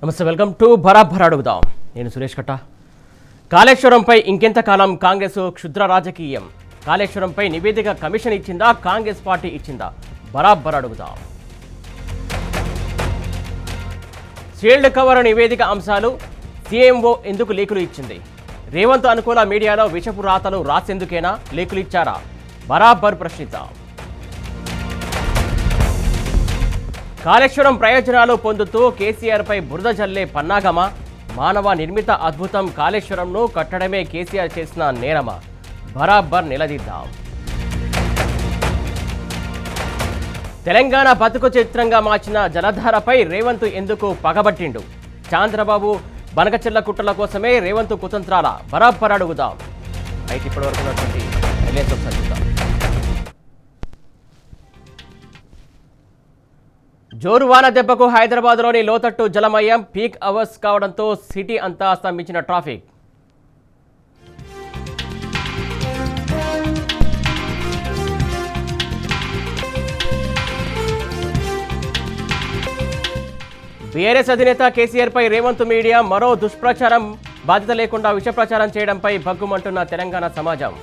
నమస్తే, welcome to బరాబర్ అడుగుదాం. నేను సురేష్ కట్ట. కాళేశ్వరంపై ఇంకెంతకాలం కాంగ్రెస్ క్షుద్ర రాజకీయం? కాళేశ్వరంపై నివేదిక కమిషన్ ఇచ్చిందా, కాంగ్రెస్ పార్టీ ఇచ్చిందా? బరాబర్ అడుగుదాం. షీల్డ్ కవర్ నివేదిక అంశాలు, సీఎంఓ ఎందుకు లీకులు ఇచ్చింది? రేవంత్ అనుకూల మీడియాలో విషపు రాతలు రాసేందుకేనా లీకులు ఇచ్చారా? బరాబర్ ప్రశ్నిద్దాం. కాళేశ్వరం ప్రయోజనాలు పొందుతూ కేసీఆర్పై బురద జల్లే పన్నాగమా? మానవ నిర్మిత అద్భుతం కాళేశ్వరంను కట్టడమే కేసీఆర్ చేసిన నేరమా? బరాబర్ నిలదీద్దాం. తెలంగాణ బతుకు చిత్రంగా మార్చిన జలధారపై రేవంత్ ఎందుకు పగబట్టిండు? చంద్రబాబు బనకచెర్ల కుట్రల కోసమే రేవంత్ కుతంత్రాల? బరాబర్ అడుగుదాం. అయితే ఇప్పటివరకు ఉన్నటువంటి హైలైట్స్ ఒకసారి చూద్దాం. జోరువాన దెబ్బకు హైదరాబాద్లోని లోతట్టు జలమయం, పీక్ అవర్స్ కావడంతో సిటీ అంతా స్తంభించిన ట్రాఫిక్. బీఆర్ఎస్ అధినేత కేసీఆర్పై రేవంత్ మీడియా మరో దుష్ప్రచారం, బాధ్యత లేకుండా విష ప్రచారం చేయడంపై భగ్గుమంటున్న తెలంగాణ సమాజం.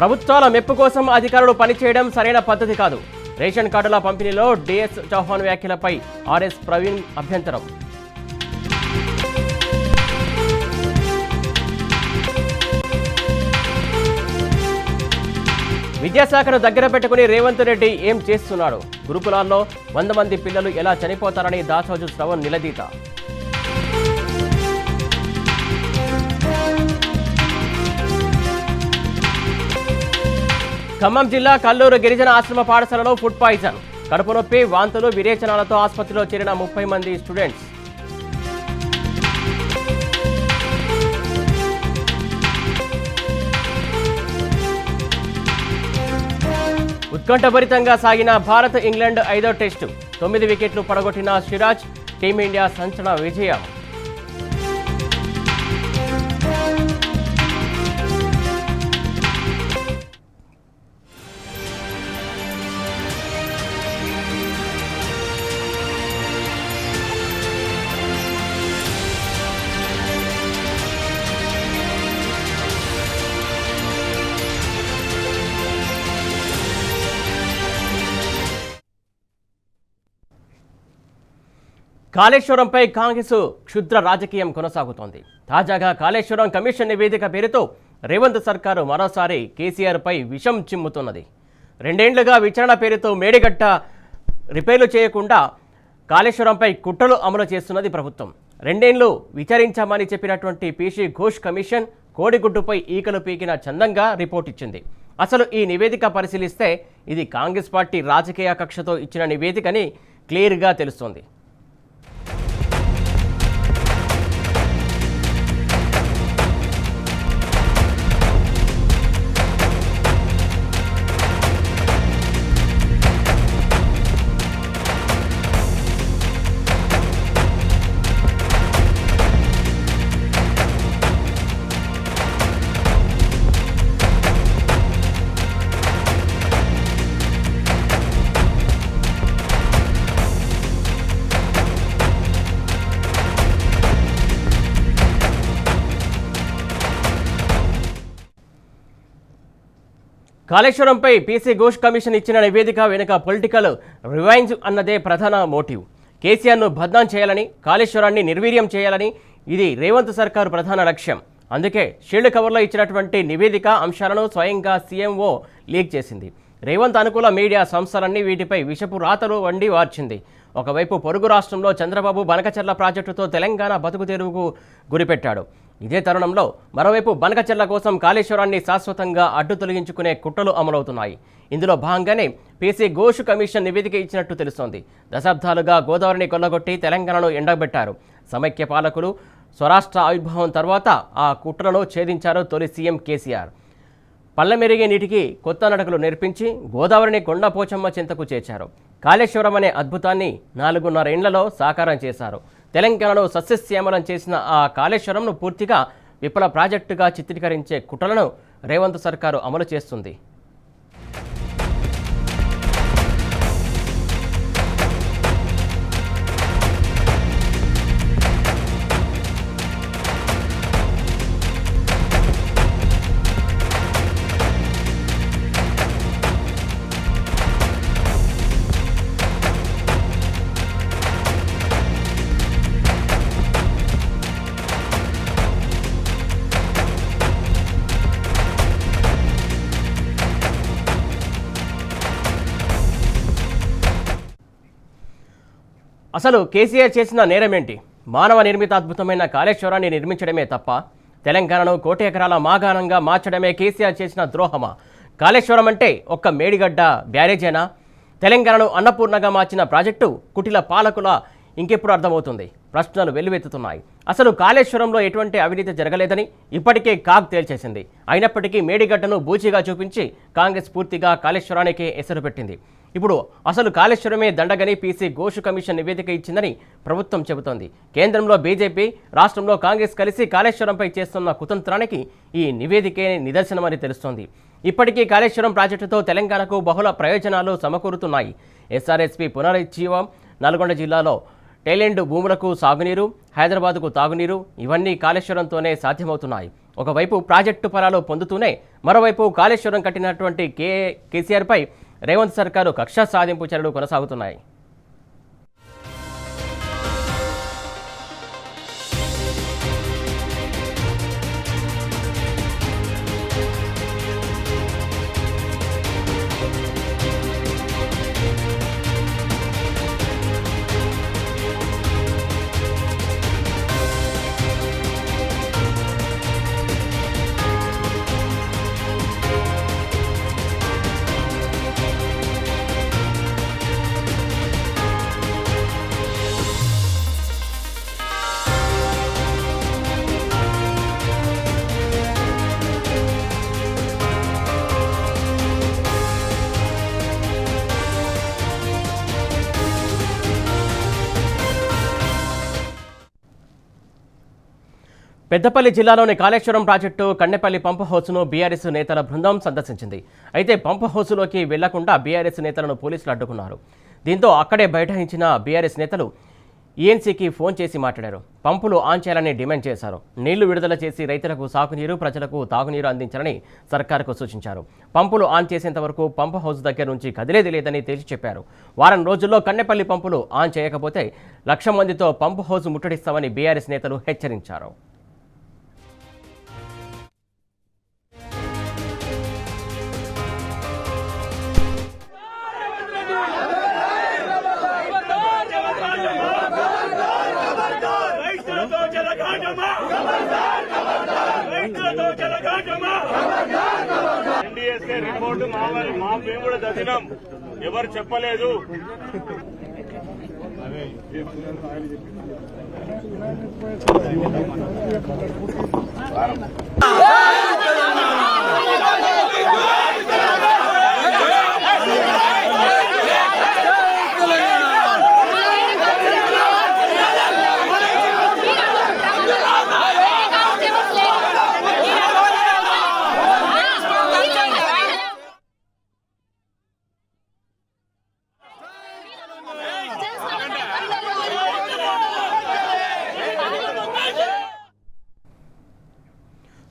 ప్రభుత్వాల మెప్పు కోసం అధికారులు పనిచేయడం సరైన పద్ధతి కాదు. రేషన్ కార్డుల పంపిణీలో డిఎస్ చౌహాన్ వ్యాఖ్యలపై ఆర్ఎస్ ప్రవీణ్ అభ్యంతరం. విద్యాశాఖను దగ్గర పెట్టుకుని రేవంత్ రెడ్డి ఏం చేస్తున్నాడు? గురుకులాల్లో 100 మంది పిల్లలు ఎలా చనిపోతారని దాసోజు శ్రవణ్ నిలదీత. ఖమ్మం జిల్లా కల్లూరు గిరిజన ఆశ్రమ పాఠశాలలో ఫుడ్ పాయిజన్, కడుపు నొప్పి, వాంతులు, విరేచనాలతో ఆసుపత్రిలో చేరిన 30 మంది స్టూడెంట్స్. ఉత్కంఠభరితంగా సాగిన భారత్ ఇంగ్లాండ్ 5వ టెస్టు, 9 వికెట్లు పడగొట్టిన సిరాజ్, టీమిండియా సంచలన విజయం. కాళేశ్వరంపై కాంగ్రెస్ క్షుద్ర రాజకీయం కొనసాగుతోంది. తాజాగా కాళేశ్వరం కమిషన్ నివేదిక పేరుతో రేవంత్ సర్కారు మరోసారి కేసీఆర్పై విషం చిమ్ముతున్నది. 2 ఏళ్లుగా విచారణ పేరుతో మేడిగట్ట రిపేర్లు చేయకుండా కాళేశ్వరంపై కుట్రలు అమలు చేస్తున్నది ప్రభుత్వం. 2 ఏళ్లు విచారించామని చెప్పినటువంటి పీసీ ఘోష్ కమిషన్ కోడిగుడ్డుపై ఈకలు పీకిన చందంగా రిపోర్ట్ ఇచ్చింది. అసలు ఈ నివేదిక పరిశీలిస్తే ఇది కాంగ్రెస్ పార్టీ రాజకీయ కక్షతో ఇచ్చిన నివేదికని క్లియర్గా తెలుస్తోంది. కాళేశ్వరంపై పీసీ ఘోష్ కమిషన్ ఇచ్చిన నివేదిక వెనుక పొలిటికల్ రివెంజ్ అన్నదే ప్రధాన మోటివ్. కేసీఆర్ను బద్నాం చేయాలని, కాళేశ్వరాన్ని నిర్వీర్యం చేయాలని ఇది రేవంత్ సర్కారు ప్రధాన లక్ష్యం. అందుకే షీల్డ్ కవర్లో ఇచ్చినటువంటి నివేదిక అంశాలను స్వయంగా సీఎంఓ లీక్ చేసింది. రేవంత్ అనుకూల మీడియా సంస్థలన్నీ వీటిపై విషపు రాతలు వండి వార్చింది. ఒకవైపు పొరుగు రాష్ట్రంలో చంద్రబాబు బనకచెర్ల ప్రాజెక్టుతో తెలంగాణ బతుకు తెరువుకు గురిపెట్టాడు. ఇదే తరుణంలో మరోవైపు బనకచెర్ల కోసం కాళేశ్వరాన్ని శాశ్వతంగా అడ్డు తొలగించుకునే కుట్రలు అమలవుతున్నాయి. ఇందులో భాగంగానే పీసీ ఘోష్ కమిషన్ నివేదిక ఇచ్చినట్టు తెలుస్తోంది. దశాబ్దాలుగా గోదావరిని కొల్లగొట్టి తెలంగాణను ఎండబెట్టారు. సమైక్య పాలకులు స్వరాష్ట్ర ఆవిర్భావం తర్వాత ఆ కుట్రను ఛేదించారు తొలి సీఎం కేసీఆర్. పల్లమెరిగే నీటికి కొత్త నడకలు నేర్పించి గోదావరిని కొండపోచమ్మ చింతకు చేర్చారు. కాళేశ్వరం అనే అద్భుతాన్ని 4.5 ఏళ్లలో సాకారం చేశారు. తెలంగాణలో సస్యశ్యామలం చేసిన ఆ కాళేశ్వరంను పూర్తిగా విఫల ప్రాజెక్టుగా చిత్రీకరించే కుట్రలను రేవంత్ సర్కారు అమలు చేస్తుంది. అసలు కేసీఆర్ చేసిన నేరమేంటి? మానవ నిర్మిత అద్భుతమైన కాళేశ్వరాన్ని నిర్మించడమే తప్ప తెలంగాణను కోటి ఎకరాల మాగాణంగా మార్చడమే కేసీఆర్ చేసిన ద్రోహమా? కాళేశ్వరం అంటే ఒక్క మేడిగడ్డ బ్యారేజేనా? తెలంగాణను అన్నపూర్ణగా మార్చిన ప్రాజెక్టు కుటిల పాలకుల ఇంకెప్పుడు అర్థమవుతుంది? ప్రశ్నలు వెల్లువెత్తుతున్నాయి. అసలు కాళేశ్వరంలో ఎటువంటి అవినీతి జరగలేదని ఇప్పటికే కాగ్ తేల్చేసింది. అయినప్పటికీ మేడిగడ్డను బూచిగా చూపించి కాంగ్రెస్ పూర్తిగా కాళేశ్వరానికే ఎసరు పెట్టింది. ఇప్పుడు అసలు కాళేశ్వరమే దండగని పీసీ ఘోష్ కమిషన్ నివేదిక ఇచ్చిందని ప్రభుత్వం చెబుతోంది. కేంద్రంలో బీజేపీ, రాష్ట్రంలో కాంగ్రెస్ కలిసి కాళేశ్వరంపై చేస్తున్న కుతంత్రానికి ఈ నివేదికే నిదర్శనమని తెలుస్తోంది. ఇప్పటికీ కాళేశ్వరం ప్రాజెక్టుతో తెలంగాణకు బహుళ ప్రయోజనాలు సమకూరుతున్నాయి. ఎస్ఆర్ఎస్పీ పునరుజ్జీవం, నల్గొండ జిల్లాలో టైలెండ్ భూములకు సాగునీరు, హైదరాబాద్కు తాగునీరు, ఇవన్నీ కాళేశ్వరంతోనే సాధ్యమవుతున్నాయి. ఒకవైపు ప్రాజెక్టు ఫలాలు పొందుతూనే మరోవైపు కాళేశ్వరం కట్టినటువంటి కేసీఆర్పై రేవంత్ సర్కారు కక్ష సాధింపు చర్యలు కొనసాగుతున్నాయి. పెద్దపల్లి జిల్లాలోని కాళేశ్వరం ప్రాజెక్టు కన్నెపల్లి పంప్ హౌస్ను బీఆర్ఎస్ నేతల బృందం సందర్శించింది. అయితే పంప్ హౌస్లోకి వెళ్లకుండా బీఆర్ఎస్ నేతలను పోలీసులు అడ్డుకున్నారు. దీంతో అక్కడే బైఠాయించిన బీఆర్ఎస్ నేతలు ఈఎన్సీకి ఫోన్ చేసి మాట్లాడారు. పంపులు ఆన్ చేయాలని డిమాండ్ చేశారు. నీళ్లు విడుదల చేసి రైతులకు సాగునీరు, ప్రజలకు తాగునీరు అందించాలని సర్కారుకు సూచించారు. పంపులు ఆన్ చేసేంత వరకు పంప్ హౌస్ దగ్గర నుంచి కదిలేది లేదని తేల్చి చెప్పారు. వారం రోజుల్లో కన్నెపల్లి పంపులు ఆన్ చేయకపోతే 1,00,000 మందితో పంప్ హౌస్ ముట్టడిస్తామని బీఆర్ఎస్ నేతలు హెచ్చరించారు. ఎన్డీఎస్కే రిపోర్టు మేము కూడా చదివినాం, ఎవరు చెప్పలేదు.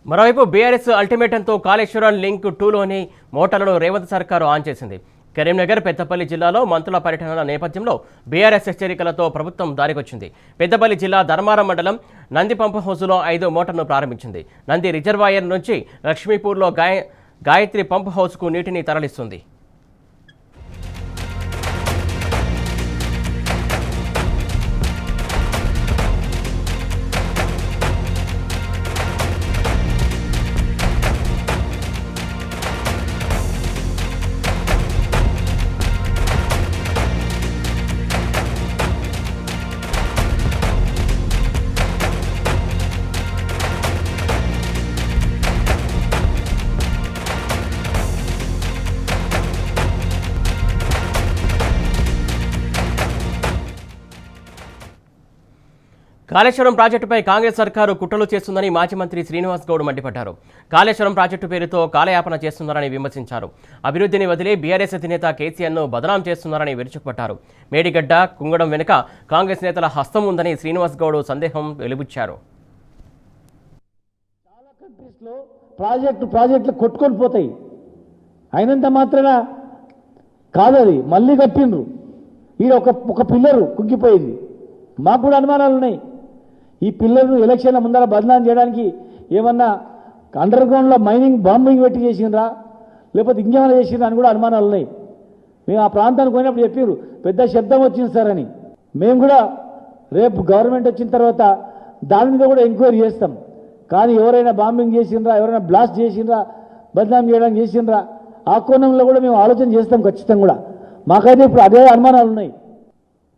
మరోవైపు బీఆర్ఎస్ అల్టిమేటంతో కాళేశ్వరం లింక్ 2లోని మోటార్లను రేవంత్ సర్కారు ఆన్ చేసింది. కరీంనగర్, పెద్దపల్లి జిల్లాలో మంత్రుల పర్యటనల నేపథ్యంలో బీఆర్ఎస్ హెచ్చరికలతో ప్రభుత్వం దారికొచ్చింది. పెద్దపల్లి జిల్లా ధర్మారం మండలం నంది పంప్ హౌస్లో 5వ మోటార్ను ప్రారంభించింది. నంది రిజర్వాయర్ నుంచి లక్ష్మీపూర్లో గాయత్రి పంప్ హౌస్కు నీటిని తరలిస్తుంది. కాళేశ్వరం ప్రాజెక్టుపై కాంగ్రెస్ సర్కారు కుట్రలు చేస్తుందని మాజీ మంత్రి శ్రీనివాస్ గౌడ్ మండిపడ్డారు. కాళేశ్వరం ప్రాజెక్టు పేరుతో కాలయాపన చేస్తున్నారని విమర్శించారు. అభివృద్ధిని వదిలి బీఆర్ఎస్ అధినేత కేసీఆర్ను బదనాం చేస్తున్నారని విరుచుకుపడ్డారు. మేడిగడ్డ కుంగడం వెనుక కాంగ్రెస్ నేతల హస్తం ఉందని శ్రీనివాస్ గౌడ్ సందేహం వెలిబుచ్చారు. చాలా కంట్రీస్లో ప్రాజెక్టులు కొట్టుకొని పోతాయి, అయినంత మాత్రాన కాదది మళ్ళీ కట్టిండ్రు. ఈ ఒక పిల్లరు కుంగిపోయింది. మాకు కూడా అనుమానాలు ఉన్నాయి. ఈ పిల్లర్ను ఎలక్షన్ల ముందర బదనాం చేయడానికి ఏమన్నా అండర్ గ్రౌండ్లో మైనింగ్ బాంబింగ్ పెట్టి చేసిండ్రా, లేకపోతే ఇంకేమైనా చేసిండ్రా అని కూడా అనుమానాలు ఉన్నాయి. మేము ఆ ప్రాంతానికి పోయినప్పుడు చెప్పారు పెద్ద శబ్దం వచ్చింది సార్ అని. మేము కూడా రేపు గవర్నమెంట్ వచ్చిన తర్వాత దాని మీద కూడా ఎంక్వైరీ చేస్తాం. కానీ ఎవరైనా బాంబింగ్ చేసిండ్రా, ఎవరైనా బ్లాస్ట్ చేసిండ్రా, బదనాం చేయడానికి చేసిండ్రా, ఆ కోణంలో కూడా మేము ఆలోచన చేస్తాం ఖచ్చితంగా కూడా. మాకైతే ఇప్పుడు అదే అనుమానాలు ఉన్నాయి.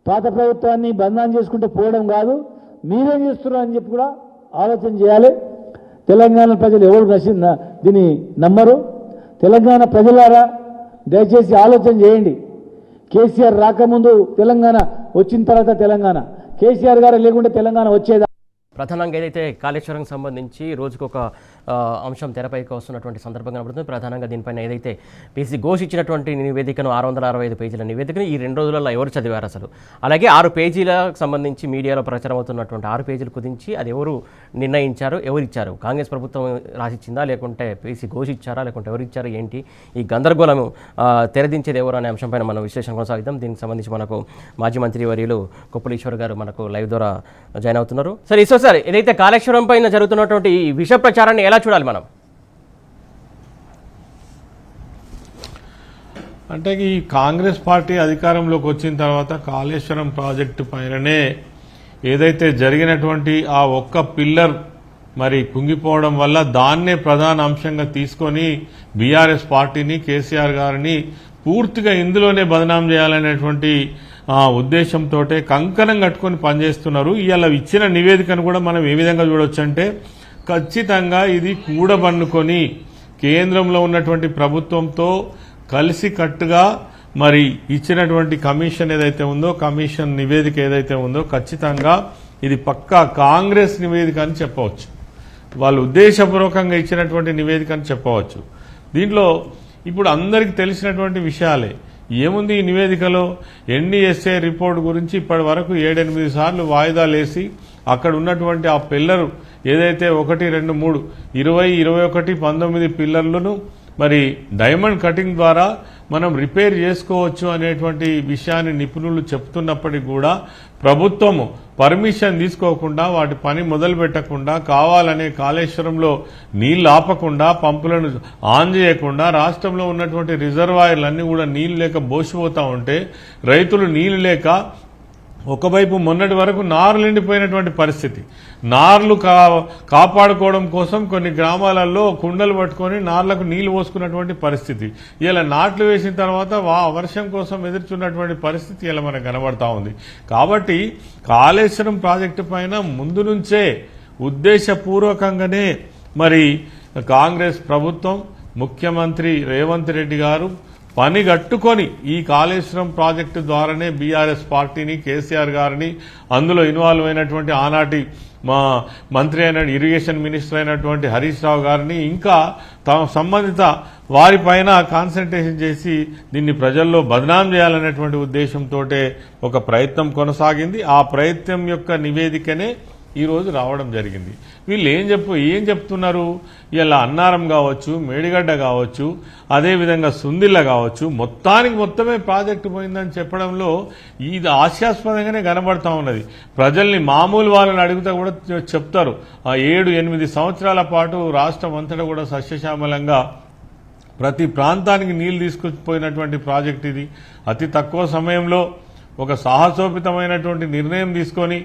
పాత ప్రభుత్వాన్ని బదనాం చేసుకుంటూ పోవడం కాదు, మీరేం చేస్తున్నారు అని చెప్పి కూడా ఆలోచన చేయాలి. తెలంగాణ ప్రజలు ఎవరు దీన్ని నమ్మరు. తెలంగాణ ప్రజలారా దయచేసి ఆలోచన చేయండి. కేసీఆర్ రాకముందు తెలంగాణ, వచ్చిన తర్వాత తెలంగాణ. కేసీఆర్ గారు లేకుంటే తెలంగాణ వచ్చేదా? ప్రధానంగా ఏదైతే కాళేశ్వరం సంబంధించి రోజుకొక అంశం తెరపైకి వస్తున్నటువంటి సందర్భంగా కనబడుతుంది. ప్రధానంగా దీనిపైన ఏదైతే పీసీ ఘోష్ ఇచ్చినటువంటి నివేదికను 665 పేజీల నివేదికను ఈ 2 రోజులలో ఎవరు చదివారు అసలు? అలాగే 6 పేజీలకు సంబంధించి మీడియాలో ప్రచారం అవుతున్నటువంటి 6 పేజీలు కుదించి అది ఎవరు నిర్ణయించారు, ఎవరు ఇచ్చారు? కాంగ్రెస్ ప్రభుత్వం రాసిచ్చిందా, లేకుంటే పీసీ ఘోష్ ఇచ్చారా, లేకుంటే ఎవరు ఇచ్చారు, ఏంటి ఈ గందరగోళం తెరదించేది ఎవరు అనే అంశంపైన మనం విశ్లేషణ కొనసాగిద్దాం. దీనికి సంబంధించి మనకు మాజీ మంత్రి వర్యులు కొప్పుల ఈశ్వర్ గారు మనకు లైవ్ ద్వారా జాయిన్ అవుతున్నారు. సరే ఈశ్వర్ సార్, ఏదైతే కాళేశ్వరం పైన జరుగుతున్నటువంటి ఈ విష ప్రచారాన్ని ఎలా చూడాలి మనం? అంటే ఈ కాంగ్రెస్ పార్టీ అధికారంలోకి వచ్చిన తర్వాత కాళేశ్వరం ప్రాజెక్టు పైననే ఏదైతే జరిగినటువంటి ఆ ఒక్క పిల్లర్ మరి కుంగిపోవడం వల్ల దాన్నే ప్రధాన అంశంగా తీసుకొని బీఆర్ఎస్ పార్టీని, కేసీఆర్ గారిని పూర్తిగా ఇందులోనే బదనాం చేయాలనేటువంటి ఉద్దేశంతో కంకణం కట్టుకొని పనిచేస్తున్నారు. ఇవాళ ఇచ్చిన నివేదికను కూడా మనం ఏ విధంగా చూడొచ్చు అంటే, ఖచ్చితంగా ఇది కూడబన్నుకొని కేంద్రంలో ఉన్నటువంటి ప్రభుత్వంతో కలిసి కట్టుగా మరి ఇచ్చినటువంటి కమిషన్ ఏదైతే ఉందో, కమిషన్ నివేదిక ఏదైతే ఉందో, ఖచ్చితంగా ఇది పక్కా కాంగ్రెస్ నివేదిక అని చెప్పవచ్చు. వాళ్ళు ఉద్దేశపూర్వకంగా ఇచ్చినటువంటి నివేదిక అని చెప్పవచ్చు. దీంట్లో ఇప్పుడు అందరికీ తెలిసినటువంటి విషయాలే. ఏముంది ఈ నివేదికలో? ఎన్డీఎస్ఏ రిపోర్ట్ గురించి ఇప్పటి వరకు 7-8 సార్లు వాయిదాలేసి అక్కడ ఉన్నటువంటి ఆ పిల్లరు ఏదైతే 1, 2, 3, 20, 21, 19 పిల్లర్లను మరి డైమండ్ కటింగ్ ద్వారా మనం రిపేర్ చేసుకోవచ్చు అనేటువంటి విషయాన్ని నిపుణులు చెప్తున్నప్పటికీ కూడా ప్రభుత్వము పర్మిషన్ తీసుకోకుండా, వాటి పని మొదలు పెట్టకుండా, కావాలనే కాళేశ్వరంలో నీళ్లు ఆపకుండా, పంపులను ఆన్ చేయకుండా, రాష్ట్రంలో ఉన్నటువంటి రిజర్వాయర్లన్నీ కూడా నీళ్లు లేక బోసిపోతా ఉంటే రైతులు నీళ్లు లేక ఒకవైపు మొన్నటి వరకు నార్లు ఎండిపోయినటువంటి పరిస్థితి. నార్లు కాపాడుకోవడం కోసం కొన్ని గ్రామాలలో కుండలు పట్టుకొని నార్లకు నీళ్లు పోసుకున్నటువంటి పరిస్థితి. ఇలా నాట్లు వేసిన తర్వాత వర్షం కోసం ఎదుర్చున్నటువంటి పరిస్థితి ఇలా మనకు కనబడతా ఉంది. కాబట్టి కాళేశ్వరం ప్రాజెక్టు పైన ముందు నుంచే ఉద్దేశపూర్వకంగానే మరి కాంగ్రెస్ ప్రభుత్వం, ముఖ్యమంత్రి రేవంత్ రెడ్డి గారు పనిగట్టుకొని ఈ కాళేశ్వరం ప్రాజెక్టు ద్వారానే బీఆర్ఎస్ పార్టీని, కేసీఆర్ గారిని, అందులో ఇన్వాల్వ్ అయినటువంటి ఆనాటి మా మంత్రి అయిన ఇరిగేషన్ మినిస్టర్ అయినటువంటి హరీష్ రావు గారిని, ఇంకా సంబంధిత వారిపైన కాన్సన్ట్రేషన్ చేసి దీన్ని ప్రజల్లో బదనాం చేయాలనేటువంటి ఉద్దేశంతో ఒక ప్రయత్నం కొనసాగింది. ఆ ప్రయత్నం యొక్క నివేదికనే ఈరోజు రావడం జరిగింది. వీళ్ళు ఏం చెప్తున్నారు? ఇలా అన్నారం కావచ్చు, మేడిగడ్డ కావచ్చు, అదేవిధంగా సుందిల్ల కావచ్చు, మొత్తమే ప్రాజెక్టు పోయిందని చెప్పడంలో ఇది హాస్యాస్పదంగానే కనబడతా ఉన్నది. ప్రజల్ని, మామూలు వాళ్ళని అడిగితే కూడా చెప్తారు 7-8 సంవత్సరాల పాటు రాష్ట్రం అంతటా కూడా సస్యశ్యామలంగా ప్రతి ప్రాంతానికి నీళ్లు తీసుకుపోయినటువంటి ప్రాజెక్ట్ ఇది. అతి తక్కువ సమయంలో ఒక సాహసోపితమైనటువంటి నిర్ణయం తీసుకొని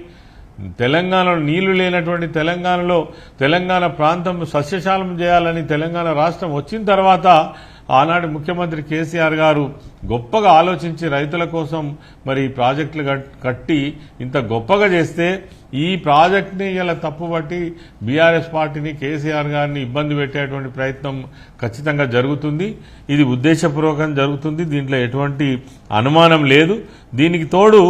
తెలంగాణలో నీళ్లు లేనటువంటి తెలంగాణ ప్రాంతం సస్యశాలం చేయాలని తెలంగాణ రాష్ట్రం వచ్చిన తర్వాత ఆనాటి ముఖ్యమంత్రి కేసీఆర్ గారు గొప్పగా ఆలోచించి రైతుల కోసం మరి ప్రాజెక్టులు కట్టి ఇంత గొప్పగా చేస్తే ఈ ప్రాజెక్ట్ని ఇలా తప్పుబట్టి బీఆర్ఎస్ పార్టీని, కేసీఆర్ గారిని ఇబ్బంది పెట్టేటువంటి ప్రయత్నం ఖచ్చితంగా జరుగుతుంది. ఇది ఉద్దేశపూర్వకంగా జరుగుతుంది. దీంట్లో ఎటువంటి అనుమానం లేదు. దీనికి తోడు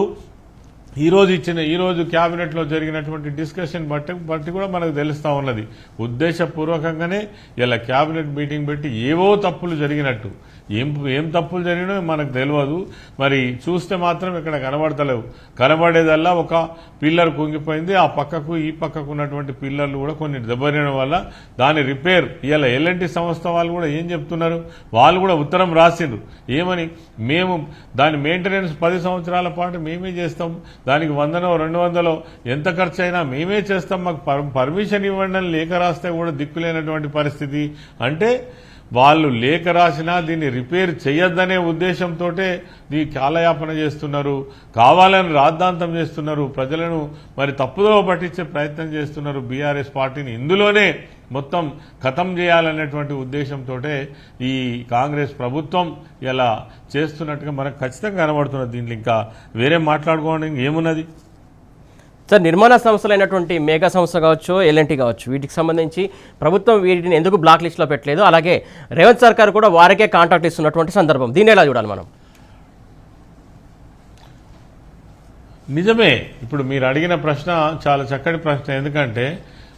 ఈరోజు క్యాబినెట్లో జరిగినటువంటి డిస్కషన్ బట్టి కూడా మనకు తెలుస్తూ ఉన్నది. ఉద్దేశపూర్వకంగానే ఇలా క్యాబినెట్ మీటింగ్ పెట్టి ఏవో తప్పులు జరిగినట్టు, ఏం తప్పులు జరిగినాయో మనకు తెలియదు. మరి చూస్తే మాత్రం ఇక్కడ కనబడతలేవు. కనబడేదల్లా ఒక పిల్లర్ కుంగిపోయింది, ఆ పక్కకు ఈ పక్కకు ఉన్నటువంటి పిల్లర్లు కూడా కొన్ని దెబ్బతినడం వల్ల దాని రిపేర్ ఇలా ఎల్ఎన్టీ సంస్థ వాళ్ళు కూడా ఏం చెప్తున్నారు, వాళ్ళు కూడా ఉత్తరం రాసిండ్రు. ఏమని, మేము దాని మెయింటెనెన్స్ 10 సంవత్సరాల పాటు మేమే చేస్తాం, దానికి 100 200 ఎంత ఖర్చు అయినా మేమే చేస్తాం, మాకు పర్మిషన్ ఇవ్వండి అని లేఖ రాస్తే కూడా దిక్కులేనటువంటి పరిస్థితి. అంటే వాళ్ళు లేఖ రాసినా దీన్ని రిపేర్ చేయొద్దనే ఉద్దేశంతో ఈ కాలయాపన చేస్తున్నారు, కావాలని రాద్ధాంతం చేస్తున్నారు, ప్రజలను మరి తప్పుదోవ పట్టించే ప్రయత్నం చేస్తున్నారు. బీఆర్ఎస్ పార్టీని ఇందులోనే మొత్తం ఖతం చేయాలనేటువంటి ఉద్దేశంతో ఈ కాంగ్రెస్ ప్రభుత్వం ఇలా చేస్తున్నట్టుగా మనకు ఖచ్చితంగా కనబడుతున్నది. దీంట్లో ఇంకా వేరే మాట్లాడుకోవడానికి ఏమున్నది సార్? నిర్మాణ సంస్థలైనటువంటి మేఘా సంస్థ కావచ్చు, ఎల్ఎన్టీ కావచ్చు, వీటికి సంబంధించి ప్రభుత్వం వీటిని ఎందుకు బ్లాక్ లిస్ట్లో పెట్టలేదు? అలాగే రేవంత్ సర్కార్ కూడా వారికే కాంట్రాక్ట్ ఇస్తున్నటువంటి సందర్భం, దీన్ని ఎలా చూడాలి మనం? నిజమే, ఇప్పుడు మీరు అడిగిన ప్రశ్న చాలా చక్కటి ప్రశ్న. ఎందుకంటే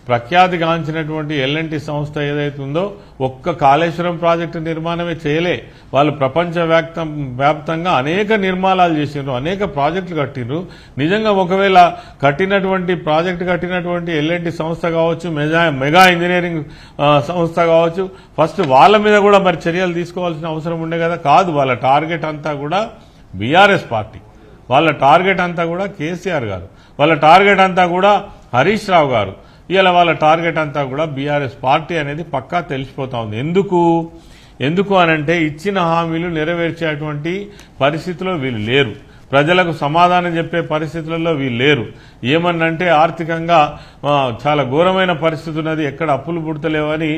ప్రఖ్యాతిగాంచినటువంటి ఎల్ఎన్టీ సంస్థ ఏదైతే ఉందో ఒక్క కాళేశ్వరం ప్రాజెక్టు నిర్మాణమే చేయలే, వాళ్ళు ప్రపంచవ్యాప్తంగా అనేక నిర్మాణాలు చేసిండ్రు, అనేక ప్రాజెక్టులు కట్టిండ్రు. నిజంగా ఒకవేళ ప్రాజెక్టు కట్టినటువంటి ఎల్ఎన్టీ సంస్థ కావచ్చు, మెగా ఇంజనీరింగ్ సంస్థ కావచ్చు, ఫస్ట్ వాళ్ళ మీద కూడా మరి చర్యలు తీసుకోవాల్సిన అవసరం ఉండే కదా. కాదు, వాళ్ళ టార్గెట్ అంతా కూడా బీఆర్ఎస్ పార్టీ, వాళ్ళ టార్గెట్ అంతా కూడా కేసీఆర్ గారు, వాళ్ళ టార్గెట్ అంతా కూడా హరీష్ రావు గారు, ఇలా వాళ్ళ టార్గెట్ అంతా కూడా బీఆర్ఎస్ పార్టీ అనేది పక్కా తెలిసిపోతా ఉంది. ఎందుకు అనంటే ఇచ్చిన హామీలు నెరవేర్చేటువంటి పరిస్థితిలో వీళ్ళు లేరు, ప్రజలకు సమాధానం చెప్పే పరిస్థితులలో వీళ్ళు లేరు. ఏమన్నంటే ఆర్థికంగా చాలా ఘోరమైన పరిస్థితి ఉన్నది, ఎక్కడ అప్పులు పుడతలేవని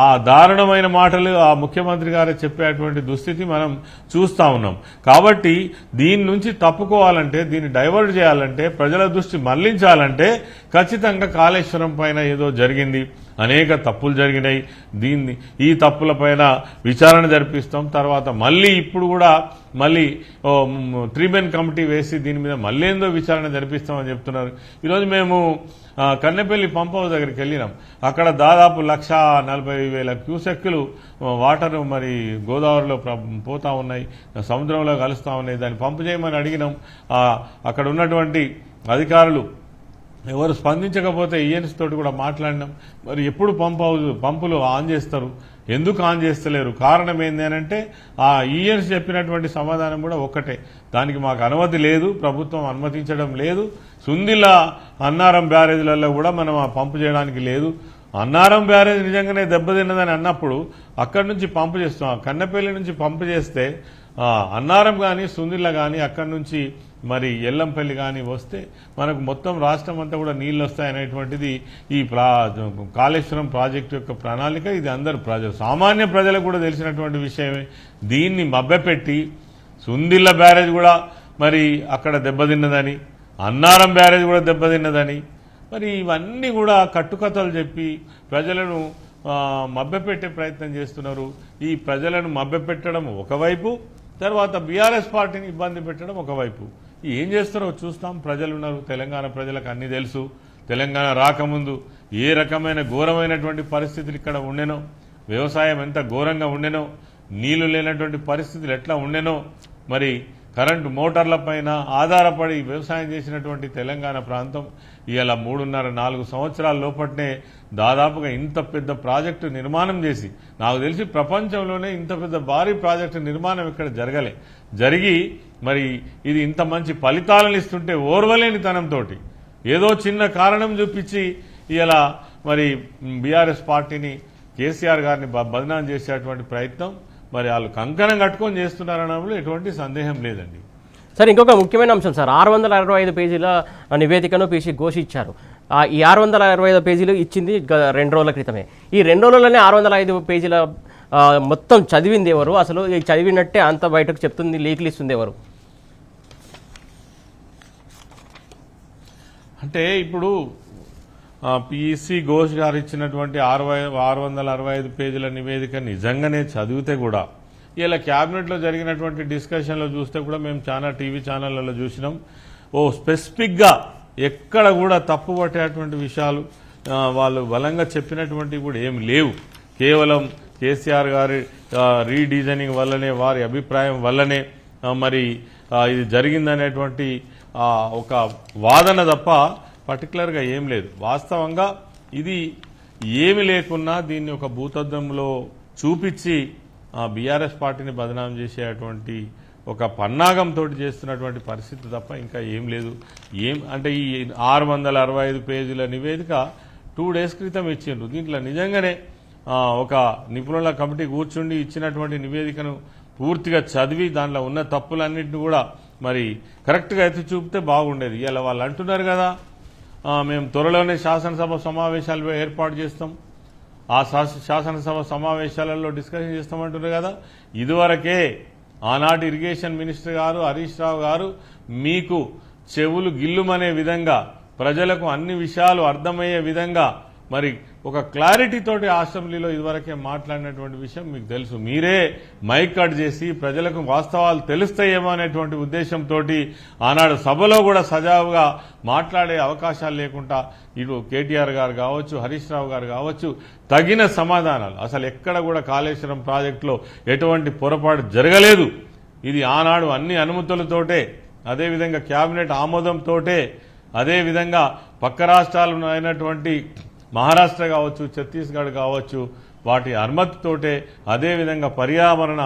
ఆ దారుణమైన మాటలు ఆ ముఖ్యమంత్రి గారే చెప్పేటువంటి దుస్థితి మనం చూస్తా ఉన్నాం. కాబట్టి దీని నుంచి తప్పుకోవాలంటే, దీన్ని డైవర్ట్ చేయాలంటే, ప్రజల దృష్టి మళ్లించాలంటే ఖచ్చితంగా కాళేశ్వరం పైన ఏదో జరిగింది, అనేక తప్పులు జరిగినాయి, ఈ తప్పులపైన విచారణ జరిపిస్తాం, తర్వాత మళ్ళీ ఇప్పుడు కూడా మళ్ళీ 3 మెన్ కమిటీ వేసి దీని మీద మళ్ళీ ఏందో విచారణ జరిపిస్తామని చెప్తున్నారు. ఈరోజు మేము కన్నెపల్లి పంప్ హౌస్ దగ్గరికి వెళ్ళినాం. అక్కడ దాదాపు 1,40,000 క్యూసెక్కులు వాటర్ మరి గోదావరిలో పోతా ఉన్నాయి, సముద్రంలో కలుస్తూ ఉన్నాయి. దాన్ని పంపు చేయమని అడిగినాం. అక్కడ ఉన్నటువంటి అధికారులు ఎవరు స్పందించకపోతే ఈఎన్స్ తోటి కూడా మాట్లాడినాం. మరి ఎప్పుడు పంపులు ఆన్ చేస్తారు, ఎందుకు ఆన్ చేస్తలేరు, కారణం ఏంది అనంటే ఆ ఈఎన్స్ చెప్పినటువంటి సమాధానం కూడా ఒక్కటే, దానికి మాకు అనుమతి లేదు, ప్రభుత్వం అనుమతించడం లేదు, సుందిల్ల అన్నారం బ్యారేజ్లలో కూడా మనం ఆ పంపు చేయడానికి లేదు. అన్నారం బ్యారేజ్ నిజంగానే దెబ్బతిన్నదని అన్నప్పుడు అక్కడి నుంచి పంపు చేస్తాం, కన్నెపల్లి నుంచి పంపు చేస్తే అన్నారం కానీ సుందిల్ల కానీ అక్కడి నుంచి మరి ఎల్లంపల్లి కానీ వస్తే మనకు మొత్తం రాష్ట్రం అంతా కూడా నీళ్లు వస్తాయనేటువంటిది ఈ కాళేశ్వరం ప్రాజెక్టు యొక్క ప్రణాళిక. ఇది అందరు సామాన్య ప్రజలకు కూడా తెలిసినటువంటి విషయమే. దీన్ని మభ్యపెట్టి సుందిల్ల బ్యారేజ్ కూడా మరి అక్కడ దెబ్బతిన్నదని, అన్నారం బ్యారేజ్ కూడా దెబ్బతిన్నదని, మరి ఇవన్నీ కూడా కట్టుకథలు చెప్పి ప్రజలను మభ్యపెట్టే ప్రయత్నం చేస్తున్నారు. ఈ ప్రజలను మభ్యపెట్టడం ఒకవైపు, తర్వాత బీఆర్ఎస్ పార్టీని ఇబ్బంది పెట్టడం ఒకవైపు. ఏం చేస్తారో చూస్తాం. ప్రజలున్నారు, తెలంగాణ ప్రజలకు అన్నీ తెలుసు. తెలంగాణ రాకముందు ఏ రకమైన ఘోరమైనటువంటి పరిస్థితులు ఇక్కడ ఉండెనో, వ్యవసాయం ఎంత ఘోరంగా ఉండెనో, నీళ్లు లేనటువంటి పరిస్థితులు ఎట్లా ఉండెనో, మరి కరెంటు మోటార్ల పైన ఆధారపడి వ్యవసాయం చేసినటువంటి తెలంగాణ ప్రాంతం ఇవాళ 3.5-4 సంవత్సరాల లోపట్నే దాదాపుగా ఇంత పెద్ద ప్రాజెక్టు నిర్మాణం చేసి, నాకు తెలిసి ప్రపంచంలోనే ఇంత పెద్ద భారీ ప్రాజెక్టు నిర్మాణం ఇక్కడ జరిగి మరి ఇది ఇంత మంచి ఫలితాలను ఇస్తుంటే ఓర్వలేని తనంతో ఏదో చిన్న కారణం చూపించి ఇలా మరి బీఆర్ఎస్ పార్టీని, కేసీఆర్ గారిని బదనాం చేసేటువంటి ప్రయత్నం మరి వాళ్ళు కంకణం కట్టుకొని చేస్తున్నారనడంలో ఎటువంటి సందేహం లేదండి. సార్, ఇంకొక ముఖ్యమైన అంశం సార్, 665 పేజీల నివేదికను పీసీ ఘోష్ ఇచ్చారు. ఈ 665 పేజీలు ఇచ్చింది 2 రోజుల క్రితమే. ఈ 2 రోజుల్లోనే 605 పేజీల మొత్తం చదివింది ఎవరు? అసలు ఈ చదివినట్టే అంత బయటకు చెప్తుంది, లీక్లు ఇస్తుంది ఎవరు? అంటే ఇప్పుడు పీసీ ఘోష్ గారు ఇచ్చినటువంటి 665 పేజీల నివేదిక నిజంగానే చదివితే కూడా, ఇలా క్యాబినెట్లో జరిగినటువంటి డిస్కషన్లో చూస్తే కూడా మేము చాలా టీవీ ఛానళ్లలో చూసినాం. స్పెసిఫిక్గా ఎక్కడ కూడా తప్పు పట్టేటువంటి విషయాలు వాళ్ళు బలంగా చెప్పినటువంటివి కూడా ఏమి లేవు. కేవలం కేసీఆర్ గారి రీడిజైనింగ్ వల్లనే, వారి అభిప్రాయం వల్లనే మరి ఇది జరిగిందనేటువంటి ఒక వాదన తప్ప పర్టికులర్గా ఏం లేదు. వాస్తవంగా ఇది ఏమి లేకున్నా దీన్ని ఒక భూతద్దంలో చూపించి బీఆర్ఎస్ పార్టీని బదనాం చేసేటువంటి ఒక పన్నాగంతో చేస్తున్నటువంటి పరిస్థితి తప్ప ఇంకా ఏం లేదు. అంటే ఈ 665 పేజీల నివేదిక 2 days క్రితం ఇచ్చిండ్రు. దీంట్లో నిజంగానే ఒక నిపుణుల కమిటీ కూర్చుండి ఇచ్చినటువంటి నివేదికను పూర్తిగా చదివి దాంట్లో ఉన్న తప్పులన్నింటినీ కూడా మరి కరెక్ట్గా ఎత్తి చూపితే బాగుండేది. ఇలా వాళ్ళు అంటున్నారు కదా, మేము త్వరలోనే శాసనసభ సమావేశాలు ఏర్పాటు చేస్తాం, ఆ శాసనసభ సమావేశాలలో డిస్కషన్ చేస్తామంటున్నారు కదా. ఇదివరకే ఆనాటి ఇరిగేషన్ మినిస్టర్ గారు హరీష్ రావు గారు మీకు చెవులు గిల్లుమనే విధంగా, ప్రజలకు అన్ని విషయాలు అర్థమయ్యే విధంగా మరి ఒక క్లారిటీ తోటి అసెంబ్లీలో ఇదివరకే మాట్లాడినటువంటి విషయం మీకు తెలుసు. మీరే మైక్ కట్ చేసి ప్రజలకు వాస్తవాలు తెలుస్తాయేమో అనేటువంటి ఉద్దేశంతో ఆనాడు సభలో కూడా సజావుగా మాట్లాడే అవకాశాలు లేకుండా ఇటు కేటీఆర్ గారు కావచ్చు, హరీష్ రావు గారు కావచ్చు, తగిన సమాధానాలు, అసలు ఎక్కడ కూడా కాళేశ్వరం ప్రాజెక్టులో ఎటువంటి పొరపాటు జరగలేదు. ఇది ఆనాడు అన్ని అనుమతులతోటే, అదేవిధంగా కేబినెట్ ఆమోదంతోటే, అదేవిధంగా పక్క రాష్ట్రాలు అయినటువంటి మహారాష్ట్ర కావచ్చు, ఛత్తీస్గఢ్ కావచ్చు, వాటి అనుమతితోటే, అదేవిధంగా పర్యావరణ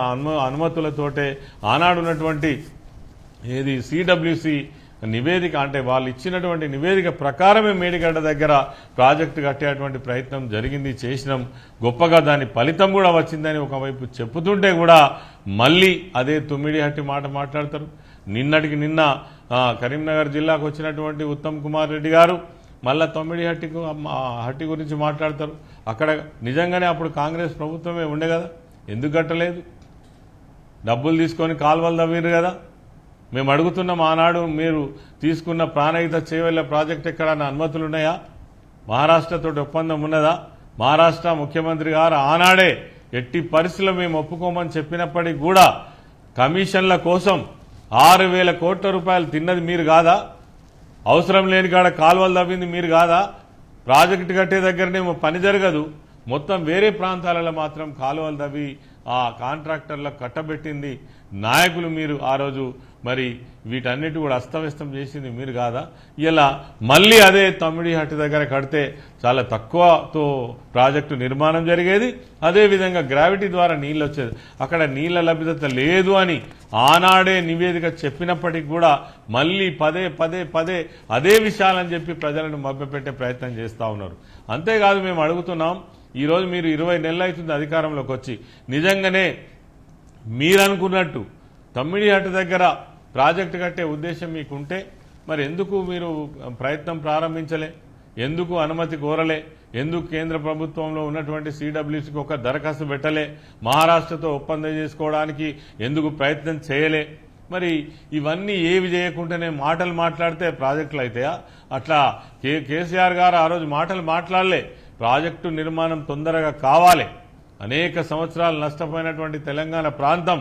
అనుమతులతోటే ఆనాడున్నటువంటి ఏది సిడబ్ల్యూసి నివేదిక, అంటే వాళ్ళు ఇచ్చినటువంటి నివేదిక ప్రకారమే మేడిగడ్డ దగ్గర ప్రాజెక్టు కట్టేటువంటి ప్రయత్నం జరిగింది, చేసినాం. గొప్పగా దాని ఫలితం కూడా వచ్చిందని ఒకవైపు చెప్పుతుంటే కూడా మళ్ళీ అదే తుమ్మిడిహట్టి మాట మాట్లాడతారు. నిన్నటికి నిన్న కరీంనగర్ జిల్లాకు వచ్చినటువంటి ఉత్తమ్ కుమార్ రెడ్డి గారు మళ్ళా హట్టి గురించి మాట్లాడతారు. అక్కడ నిజంగానే అప్పుడు కాంగ్రెస్ ప్రభుత్వమే ఉండే కదా, ఎందుకు కట్టలేదు? డబ్బులు తీసుకొని కాల్వలు తవ్విరు కదా. మేము అడుగుతున్నాం, ఆనాడు మీరు తీసుకున్న ప్రాణహిత చేవెళ్ల ప్రాజెక్ట్ ఎక్కడన్నా అనుమతులు ఉన్నాయా? మహారాష్ట్రతో ఒప్పందం ఉన్నదా? మహారాష్ట్ర ముఖ్యమంత్రి గారు ఆనాడే ఎట్టి పరిస్థితుల్లో మేము ఒప్పుకోమని చెప్పినప్పటికీ కూడా కమిషన్ల కోసం 6,000 కోట్ల రూపాయలు తిన్నది మీరు కాదా? అవసరం లేని కాడ కాలువలు తవ్వింది మీరు కాదా? ప్రాజెక్టు కట్టే దగ్గరనే పని జరగదు, మొత్తం వేరే ప్రాంతాలలో మాత్రం కాలువలు తవ్వి ఆ కాంట్రాక్టర్లకు కట్టబెట్టింది నాయకులు మీరు. ఆ రోజు మరి వీటన్నిటి కూడా అస్తవ్యస్తం చేసింది మీరు కాదా? ఇలా మళ్ళీ అదే తమ్మిడిహట్టి దగ్గర కడితే చాలా తక్కువతో ప్రాజెక్టు నిర్మాణం జరిగేది, అదేవిధంగా గ్రావిటీ ద్వారా నీళ్ళు వచ్చేది. అక్కడ నీళ్ల లభ్యత లేదు అని ఆనాడే నివేదిక చెప్పినప్పటికీ కూడా మళ్ళీ పదే పదే పదే అదే విషయాలని చెప్పి ప్రజలను మభ్యపెట్టే ప్రయత్నం చేస్తూ ఉన్నారు. అంతేకాదు, మేము అడుగుతున్నాం, ఈరోజు మీరు 20 నెలలు అవుతుంది అధికారంలోకి వచ్చి, నిజంగానే మీరు అనుకున్నట్టు తమ్మిడిహట్టు దగ్గర ప్రాజెక్టు కట్టే ఉద్దేశం మీకుంటే మరి ఎందుకు మీరు ప్రయత్నం ప్రారంభించలే? ఎందుకు అనుమతి కోరలే? ఎందుకు కేంద్ర ప్రభుత్వంలో ఉన్నటువంటి సిడబ్ల్యూసీకి ఒక దరఖాస్తు పెట్టలే? మహారాష్ట్రతో ఒప్పందం చేసుకోవడానికి ఎందుకు ప్రయత్నం చేయలే? మరి ఇవన్నీ ఏవి చేయకుండానే మాటలు మాట్లాడితే ప్రాజెక్టులు అవుతాయా? అట్లా కేసీఆర్ గారు ఆ రోజు మాటలు మాట్లాడలే. ప్రాజెక్టు నిర్మాణం తొందరగా కావాలి, అనేక సంవత్సరాలు నష్టపోయినటువంటి తెలంగాణ ప్రాంతం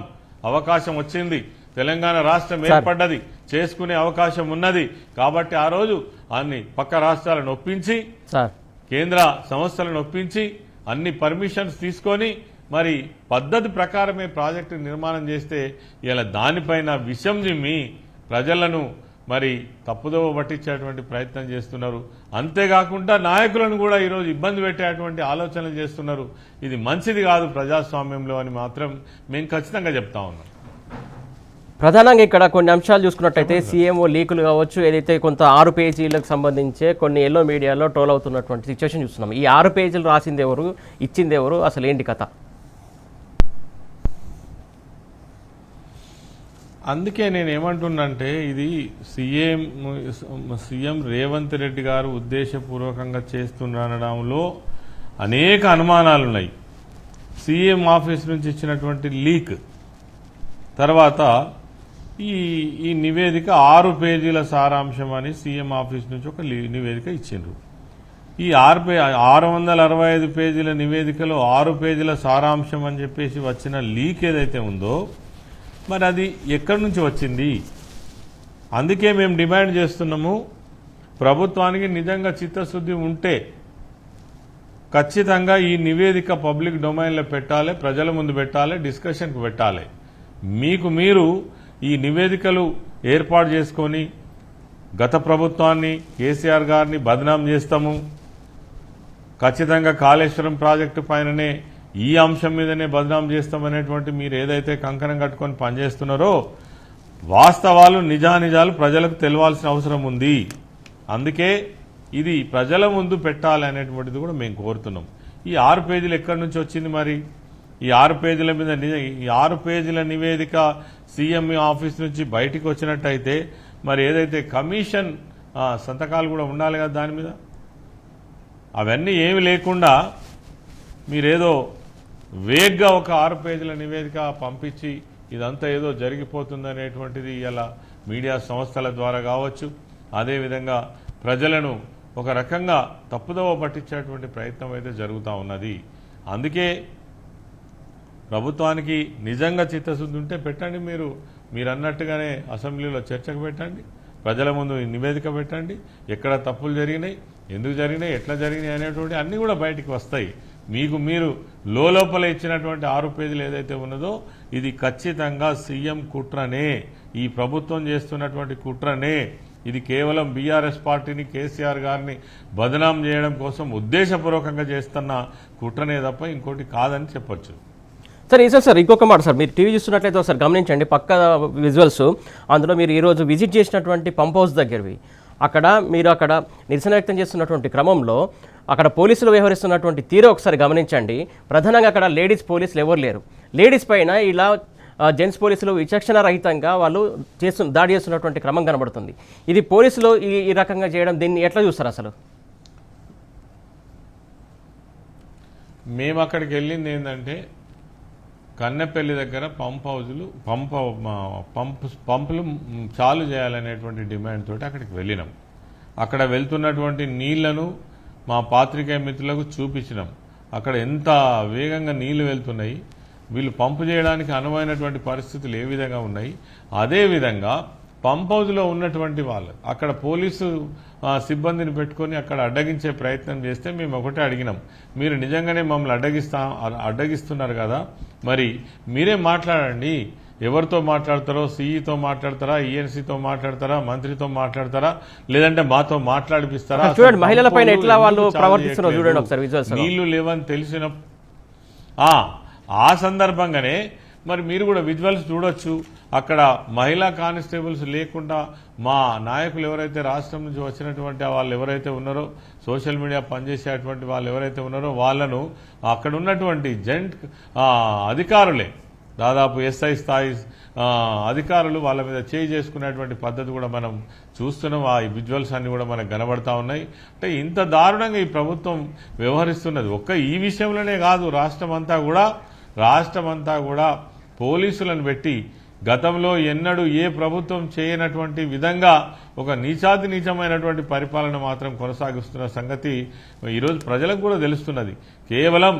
అవకాశం వచ్చింది, తెలంగాణ రాష్ట్రం ఏర్పడ్డది, చేసుకునే అవకాశం ఉన్నది. కాబట్టి ఆ రోజు అన్ని పక్క రాష్ట్రాలను ఒప్పించి, కేంద్ర సంస్థలను ఒప్పించి, అన్ని పర్మిషన్స్ తీసుకొని మరి పద్ధతి ప్రకారమే ప్రాజెక్టు నిర్మాణం చేస్తే ఇలా దానిపైన విషం జిమ్మి ప్రజలను మరి తప్పుదోవ పట్టించేటువంటి ప్రయత్నం చేస్తున్నారు. అంతేకాకుండా నాయకులను కూడా ఈరోజు ఇబ్బంది పెట్టేటువంటి ఆలోచనలు చేస్తున్నారు. ఇది మంచిది కాదు ప్రజాస్వామ్యంలో అని మాత్రం మేము ఖచ్చితంగా చెప్తా ఉన్నాం. ప్రధానంగా ఇక్కడ కొన్ని అంశాలు చూసుకున్నట్టయితే సీఎంఓ లీకులు కావచ్చు, ఏదైతే కొంత 6 పేజీలకు సంబంధించే కొన్ని ఎల్లో మీడియాలో ట్రోల్ అవుతున్నటువంటి సిచ్యువేషన్ చూస్తున్నాం. ఈ 6 పేజీలు రాసింది ఎవరు, ఇచ్చింది ఎవరు, అసలు ఏంటి కథ? అందుకే నేను ఏమంటున్నంటే ఇది సీఎం రేవంత్ రెడ్డి గారు ఉద్దేశపూర్వకంగా చేస్తుండడంలో అనేక అనుమానాలున్నాయి. సీఎం ఆఫీస్ నుంచి ఇచ్చినటువంటి లీక్ తర్వాత ఈ నివేదిక 6 పేజీల సారాంశం అని సీఎం ఆఫీస్ నుంచి ఒక నివేదిక ఇచ్చిండ్రు. ఈ 665 పేజీల నివేదికలో 6 పేజీల సారాంశం అని చెప్పేసి వచ్చిన లీక్ ఏదైతే ఉందో మరి అది ఎక్కడి నుంచి వచ్చింది? అందుకే మేము డిమాండ్ చేస్తున్నాము, ప్రభుత్వానికి నిజంగా చిత్తశుద్ధి ఉంటే ఖచ్చితంగా ఈ నివేదిక పబ్లిక్ డొమైన్లో పెట్టాలి, ప్రజల ముందు పెట్టాలి, డిస్కషన్కు పెట్టాలి. మీకు మీరు ఈ నివేదికలు ఏర్పాటు చేసుకొని గత ప్రభుత్వాన్ని, కేసీఆర్ గారిని బదనాం చేస్తాము, ఖచ్చితంగా కాళేశ్వరం ప్రాజెక్టు పైననే ఈ అంశం మీదనే బదనాం చేస్తామనేటువంటి మీరు ఏదైతే కంకణం కట్టుకొని పనిచేస్తున్నారో వాస్తవాలు, నిజానిజాలు ప్రజలకు తెలవాల్సిన అవసరం ఉంది. అందుకే ఇది ప్రజల ముందు పెట్టాలి అనేటువంటిది కూడా మేము కోరుతున్నాం. ఈ 6 పేజీలు ఎక్కడి నుంచి వచ్చింది మరి? ఈ 6 పేజీల మీద ఈ 6 పేజీల నివేదిక సీఎం ఆఫీస్ నుంచి బయటికి వచ్చినట్టయితే మరి ఏదైతే కమిషన్ సంతకాలు కూడా ఉండాలి కదా దాని మీద. అవన్నీ ఏమి లేకుండా మీరేదో వేగ్గా ఒక 6 పేజీల నివేదిక పంపించి ఇదంతా ఏదో జరిగిపోతుందనేటువంటిది ఇలా మీడియా సంస్థల ద్వారా కావచ్చు, అదేవిధంగా ప్రజలను ఒక రకంగా తప్పుదోవ పట్టించేటువంటి ప్రయత్నం అయితే జరుగుతూ ఉన్నది. అందుకే ప్రభుత్వానికి నిజంగా చిత్తశుద్ధి ఉంటే పెట్టండి, మీరు అన్నట్టుగానే అసెంబ్లీలో చర్చకు పెట్టండి, ప్రజల ముందు నివేదిక పెట్టండి, ఎక్కడ తప్పులు జరిగినాయి, ఎందుకు జరిగినాయి, ఎట్లా జరిగినాయి అనేటువంటి అన్నీ కూడా బయటికి వస్తాయి. మీరు లోపల ఇచ్చినటువంటి 6 పేజీలు ఏదైతే ఉన్నదో ఇది ఖచ్చితంగా సీఎం కుట్రనే, ఈ ప్రభుత్వం చేస్తున్నటువంటి కుట్రనే. ఇది కేవలం బీఆర్ఎస్ పార్టీని, కేసీఆర్ గారిని బదనాం చేయడం కోసం ఉద్దేశపూర్వకంగా చేస్తున్న కుట్రనే తప్ప ఇంకోటి కాదని చెప్పొచ్చు. సార్ ఈసారి సార్ ఇంకొక మాట సార్, మీరు టీవీ చూస్తున్నట్లయితే ఒకసారి గమనించండి పక్క విజువల్స్. అందులో మీరు ఈరోజు విజిట్ చేసినటువంటి పంప్ హౌస్ దగ్గరవి, మీరు అక్కడ నిరసన వ్యక్తం చేస్తున్నటువంటి క్రమంలో అక్కడ పోలీసులు వ్యవహరిస్తున్నటువంటి తీరు ఒకసారి గమనించండి. ప్రధానంగా అక్కడ లేడీస్ పోలీసులు ఎవరు లేరు. లేడీస్ పైన ఇలా జెంట్స్ పోలీసులు విచక్షణ రహితంగా వాళ్ళు దాడి చేస్తున్నటువంటి క్రమం కనబడుతుంది. ఇది పోలీసులు ఈ రకంగా చేయడం, దీన్ని ఎట్లా చూస్తారు అసలు? మేము అక్కడికి వెళ్ళింది ఏంటంటే కన్నెపల్లి దగ్గర పంపులు చాలు చేయాలనేటువంటి డిమాండ్ తోటి అక్కడికి వెళ్ళినాం. అక్కడ వెళ్తున్నటువంటి నీళ్లను మా పాత్రికేయ మిత్రులకు చూపించినాం. అక్కడ ఎంత వేగంగా నీళ్లు వెళ్తున్నాయి, వీళ్ళు పంపు చేయడానికి అనువైనటువంటి పరిస్థితులు ఏ విధంగా ఉన్నాయి, అదేవిధంగా పంప్ హౌస్లో ఉన్నటువంటి వాళ్ళు అక్కడ పోలీసు సిబ్బందిని పెట్టుకొని అక్కడ అడ్డగించే ప్రయత్నం చేస్తే మేము ఒకటే అడిగినాం, మీరు నిజంగానే మమ్మల్ని అడ్డగిస్తున్నారు కదా, మరి మీరే మాట్లాడండి, ఎవరితో మాట్లాడతారో, సీఈతో మాట్లాడతారా, ఈఎన్సీతో మాట్లాడతారా, మంత్రితో మాట్లాడతారా, లేదంటే మాతో మాట్లాడిపిస్తారా? చూడండి మహిళల పైన ఎట్లా వాళ్ళు ప్రవర్తిస్తున్నారో చూడండి ఒకసారి విజువల్స్. నీళ్లు లేవని తెలిసిన ఆ సందర్భంగానే మరి మీరు కూడా విజువల్స్ చూడొచ్చు. అక్కడ మహిళా కానిస్టేబుల్స్ లేకుండా మా నాయకులు ఎవరైతే రాష్ట్రం నుంచి వచ్చినటువంటి వాళ్ళు ఎవరైతే ఉన్నారో, సోషల్ మీడియా పనిచేసేటువంటి వాళ్ళు ఎవరైతే ఉన్నారో వాళ్ళను అక్కడ ఉన్నటువంటి అధికారులే, దాదాపు ఎస్ఐ స్థాయి అధికారులు వాళ్ళ మీద చేసుకునేటువంటి పద్ధతి కూడా మనం చూస్తున్నాం. ఆ విజువల్స్ అన్ని కూడా మనకు కనబడతా ఉన్నాయి. అంటే ఇంత దారుణంగా ఈ ప్రభుత్వం వ్యవహరిస్తున్నది ఒక్క ఈ విషయంలోనే కాదు, రాష్ట్రమంతా కూడా పోలీసులను పెట్టి గతంలో ఎన్నడూ ఏ ప్రభుత్వం చేయనటువంటి విధంగా ఒక నీచమైనటువంటి పరిపాలన మాత్రం కొనసాగిస్తున్న సంగతి ఈరోజు ప్రజలకు కూడా తెలుస్తున్నది. కేవలం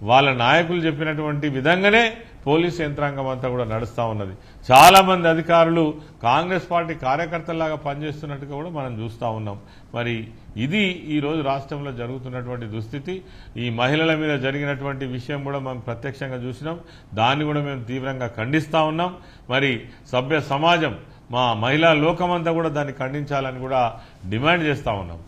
వాళ్ళ నాయకులు చెప్పినటువంటి విధంగానే పోలీసు యంత్రాంగం అంతా కూడా నడుస్తూ ఉన్నది. చాలా మంది అధికారులు కాంగ్రెస్ పార్టీ కార్యకర్తల్లాగా పనిచేస్తున్నట్టుగా కూడా మనం చూస్తూ ఉన్నాం. మరి ఇది ఈరోజు రాష్ట్రంలో జరుగుతున్నటువంటి దుస్థితి. ఈ మహిళల మీద జరిగినటువంటి విషయం కూడా మనం ప్రత్యక్షంగా చూసినాం. దాన్ని కూడా మేము తీవ్రంగా ఖండిస్తూ ఉన్నాం. మరి సభ్య సమాజం, మా మహిళా లోకమంతా కూడా దాన్ని ఖండించాలని కూడా డిమాండ్ చేస్తూ ఉన్నాం.